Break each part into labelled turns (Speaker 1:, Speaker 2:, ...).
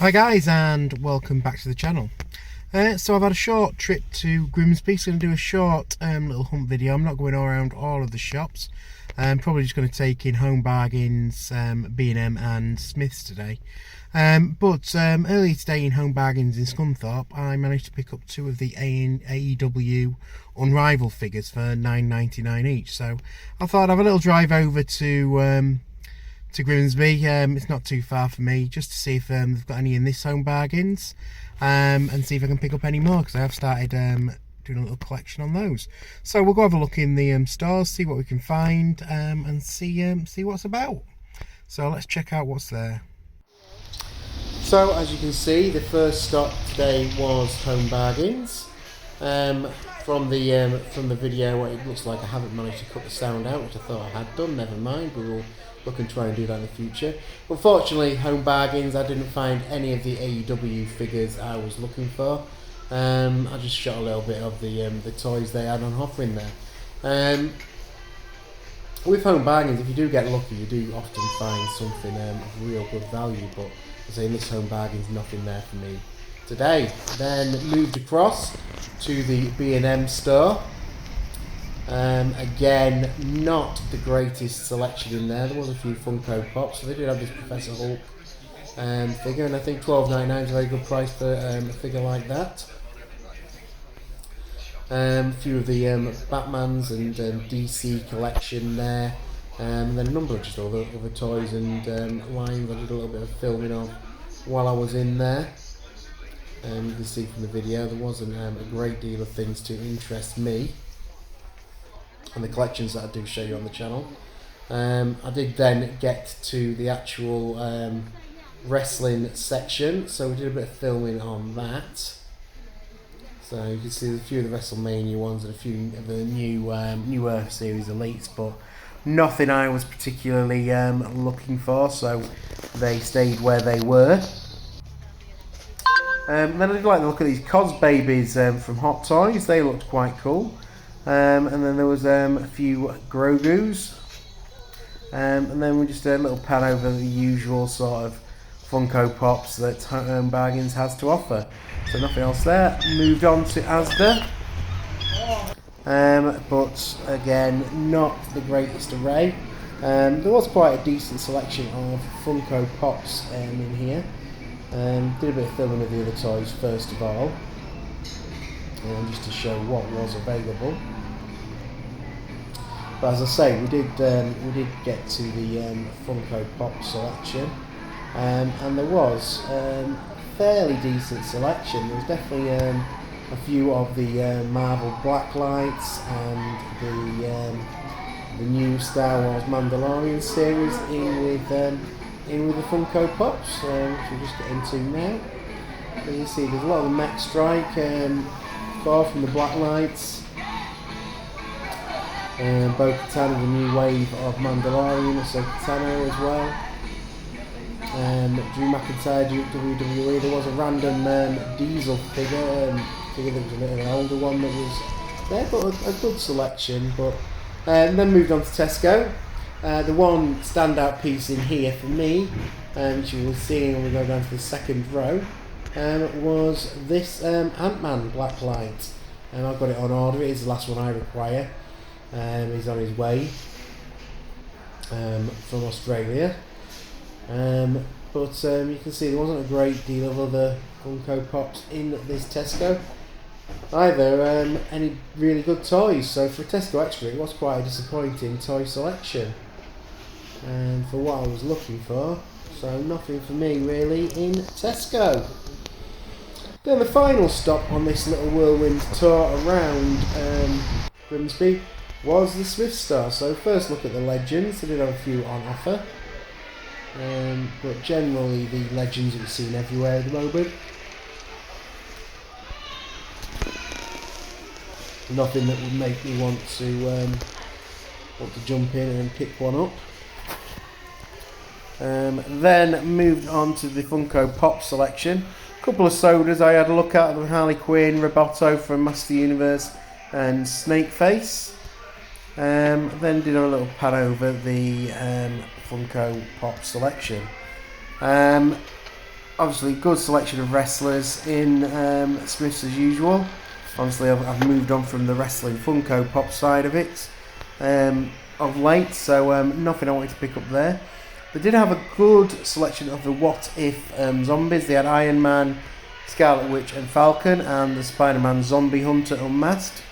Speaker 1: Hi guys, and welcome back to the channel. So I've had a short trip to Grimsby, so I'm going to do a short little hunt video. I'm not going around all of the shops. I'm probably just going to take in Home Bargains, B&M and Smiths today. But earlier today in Home Bargains in Scunthorpe, I managed to pick up two of the AEW Unrivaled figures for £9.99 each. So I thought I'd have a little drive over to Grimsby. It's not too far for me, just to see if they've got any in this Home Bargains, and see if I can pick up any more, because I have started doing a little collection on those. So we'll go have a look in the stores, see what we can find, and see what's about. So let's check out what's there. So as you can see, the first stop today was Home Bargains. From the video, it looks like I haven't managed to cut the sound out, which I thought I had done. Never mind, we will look and try and do that in the future. Unfortunately, Home Bargains, I didn't find any of the AEW figures I was looking for. I just shot a little bit of the toys they had on offer in there. With Home Bargains, if you do get lucky, you do often find something of real good value, but I say in this Home Bargains, nothing there for me today. Then moved across to the B&M store. Again, not the greatest selection in there. There was a few Funko Pops, so they did have this Professor Hulk figure, and I think £12.99 is a very good price for a figure like that. A few of the Batmans and DC collection there, and then a number of just other toys and lines I did a little bit of filming of while I was in there. You can see from the video there wasn't a great deal of things to interest me, and the collections that I do show you on the channel. I did then get to the actual wrestling section, so we did a bit of filming on that. So you can see a few of the WrestleMania ones and a few of the newer series elites, but nothing I was particularly looking for, so they stayed where they were. Then I did like the look of these Cos babies from Hot Toys. They looked quite cool. And then there was a few Grogu's, and then we just did a little pan over the usual sort of Funko Pops that Home Bargains has to offer. So nothing else there. Moved on to Asda, but again, not the greatest array. There was quite a decent selection of Funko Pops in here. Did a bit of filming of the other toys first of all, just to show what was available. But as I say, we did get to the Funko Pop selection, and there was fairly decent selection. There was definitely a few of the Marvel Blacklights and the new Star Wars Mandalorian series in with the Funko Pops, which we'll just get into now. As you see, there's a lot of the Mech Strike, 4 from the Blacklights. Bo-Katan, the new wave of Mandalorian, so Katano as well. Drew McIntyre, WWE. There was a random Diesel figure that was a bit of an older one that was there, but a good selection. But then moved on to Tesco. The one standout piece in here for me, which you will see when we go down to the second row, was this Ant-Man Blacklight. I've got it on order. It is the last one I require. He's on his way from Australia, but you can see there wasn't a great deal of other Funko Pops in this Tesco either, any really good toys. So for Tesco Extra, it was quite a disappointing toy selection for what I was looking for, so nothing for me really in Tesco. Then the final stop on this little whirlwind tour around Grimsby was the Smith store. So first look at the Legends. They did have a few on offer, but generally the Legends that you're seeing everywhere at the moment. Nothing that would make me want to jump in and pick one up. Then moved on to the Funko Pop selection. A couple of sodas I had a look at: the Harley Quinn, Roboto from Master Universe, and Snakeface. Then did a little pan over the Funko Pop selection. obviously good selection of wrestlers in Smiths as usual. Obviously I've moved on from the wrestling Funko Pop side of it of late, so nothing I wanted to pick up there. They did have a good selection of the What If zombies. They had Iron Man, Scarlet Witch and Falcon, and the Spider-Man Zombie Hunter Unmasked.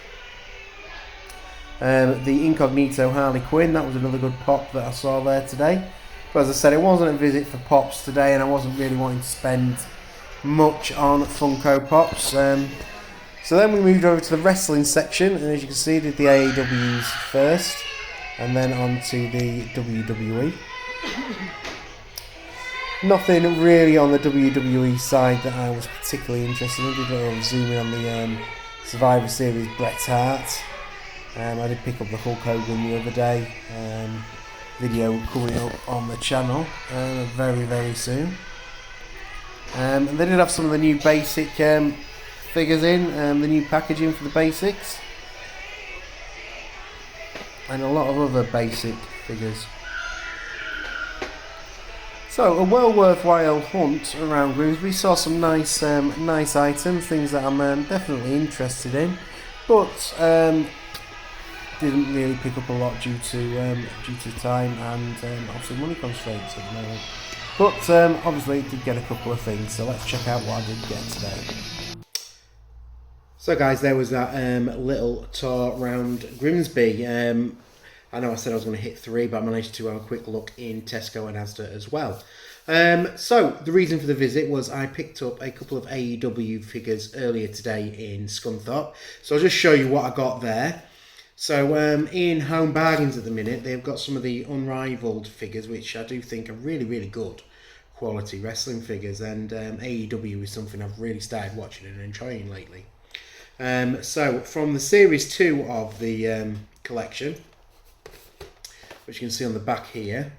Speaker 1: The Incognito Harley Quinn, that was another good pop that I saw there today. But as I said, it wasn't a visit for pops today, and I wasn't really wanting to spend much on Funko Pops. So then we moved over to the wrestling section, and as you can see, did the AEWs first, and then on to the WWE. Nothing really on the WWE side that I was particularly interested in. I did a little zoom in on the Survivor Series Bret Hart. I did pick up the Hulk Hogan the other day. Video coming up on the channel very, very soon. And they did have some of the new basic figures in, the new packaging for the basics, and a lot of other basic figures. So a well worthwhile hunt around Grimsby. Saw some nice items, things that I'm definitely interested in, but didn't really pick up a lot due to time and obviously money constraints at the moment. But obviously did get a couple of things, so let's check out what I did get today. So guys, there was that little tour around Grimsby. I know I said I was going to hit 3, but I managed to have a quick look in Tesco and Asda as well. So the reason for the visit was I picked up a couple of AEW figures earlier today in Scunthorpe. So I'll just show you what I got there. So in Home Bargains at the minute, they've got some of the unrivaled figures, which I do think are really, really good quality wrestling figures. And AEW is something I've really started watching and enjoying lately. So from the Series 2 of the collection, which you can see on the back here.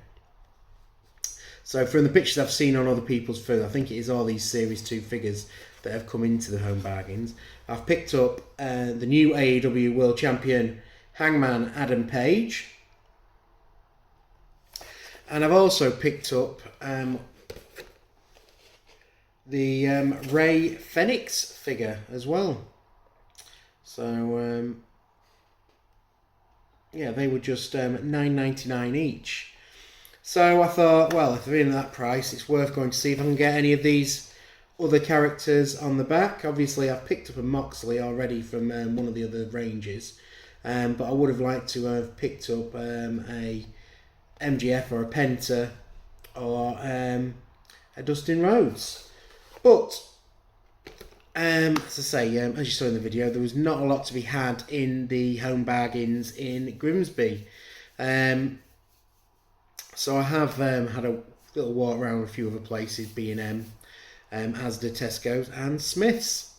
Speaker 1: So from the pictures I've seen on other people's food, I think it is all these Series 2 figures that have come into the Home Bargains. I've picked up the new AEW World Champion Hangman Adam Page. And I've also picked up the Ray Fenix figure as well. So yeah, they were just $9.99 each. So I thought, well, if they're in at that price, it's worth going to see if I can get any of these other characters on the back. Obviously, I've picked up a Moxley already from one of the other ranges, but I would have liked to have picked up a MGF or a Penta or a Dustin Rhodes. But as I say, as you saw in the video, there was not a lot to be had in the Home Bargains in Grimsby. So I have had a little walk around a few other places, B&M, Asda, Tesco's and Smiths.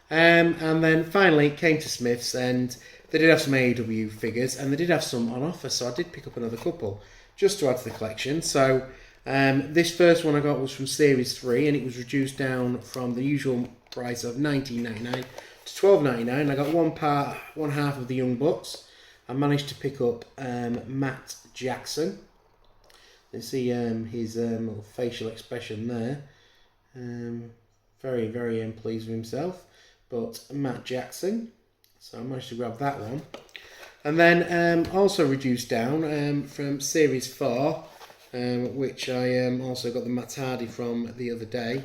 Speaker 1: And then finally it came to Smiths, and they did have some AEW figures, and they did have some on offer, so I did pick up another couple just to add to the collection. So this first one I got was from Series 3, and it was reduced down from the usual price of $19.99 to $12.99. I got one half of the Young Bucks. I managed to pick up Matt Jackson. You see his little facial expression there. Very, very pleased with himself. But Matt Jackson. So I managed to grab that one. And then also reduced down from Series 4, which I also got the Matt Hardy from the other day.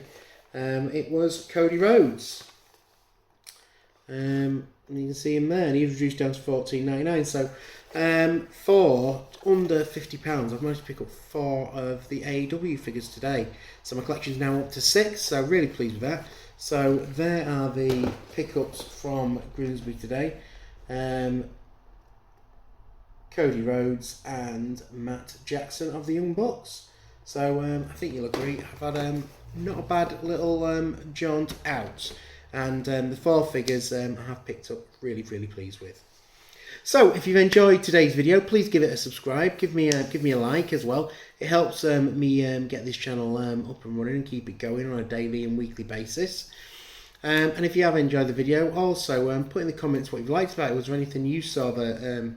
Speaker 1: It was Cody Rhodes. And you can see him there, and he was reduced down to $14.99. So for under £50, I've managed to pick up 4 of the AEW figures today. So my collection's now up to 6, so really pleased with that. So there are the pickups from Grimsby today. Cody Rhodes and Matt Jackson of the Young Bucks. So I think you'll agree, I've had not a bad little jaunt out. And the 4 figures I have picked up, really, really pleased with. So if you've enjoyed today's video, please give it a subscribe, give me a like as well. It helps me get this channel up and running and keep it going on a daily and weekly basis. And if you have enjoyed the video, also put in the comments what you've liked about it. Was there anything you saw that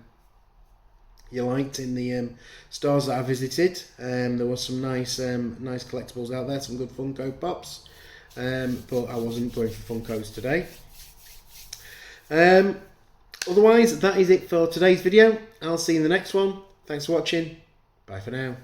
Speaker 1: you liked in the stores that I visited. There was some nice nice collectibles out there, some good Funko Pops, but I wasn't going for Funkos today. Otherwise, that is it for today's video. I'll see you in the next one. Thanks for watching. Bye for now.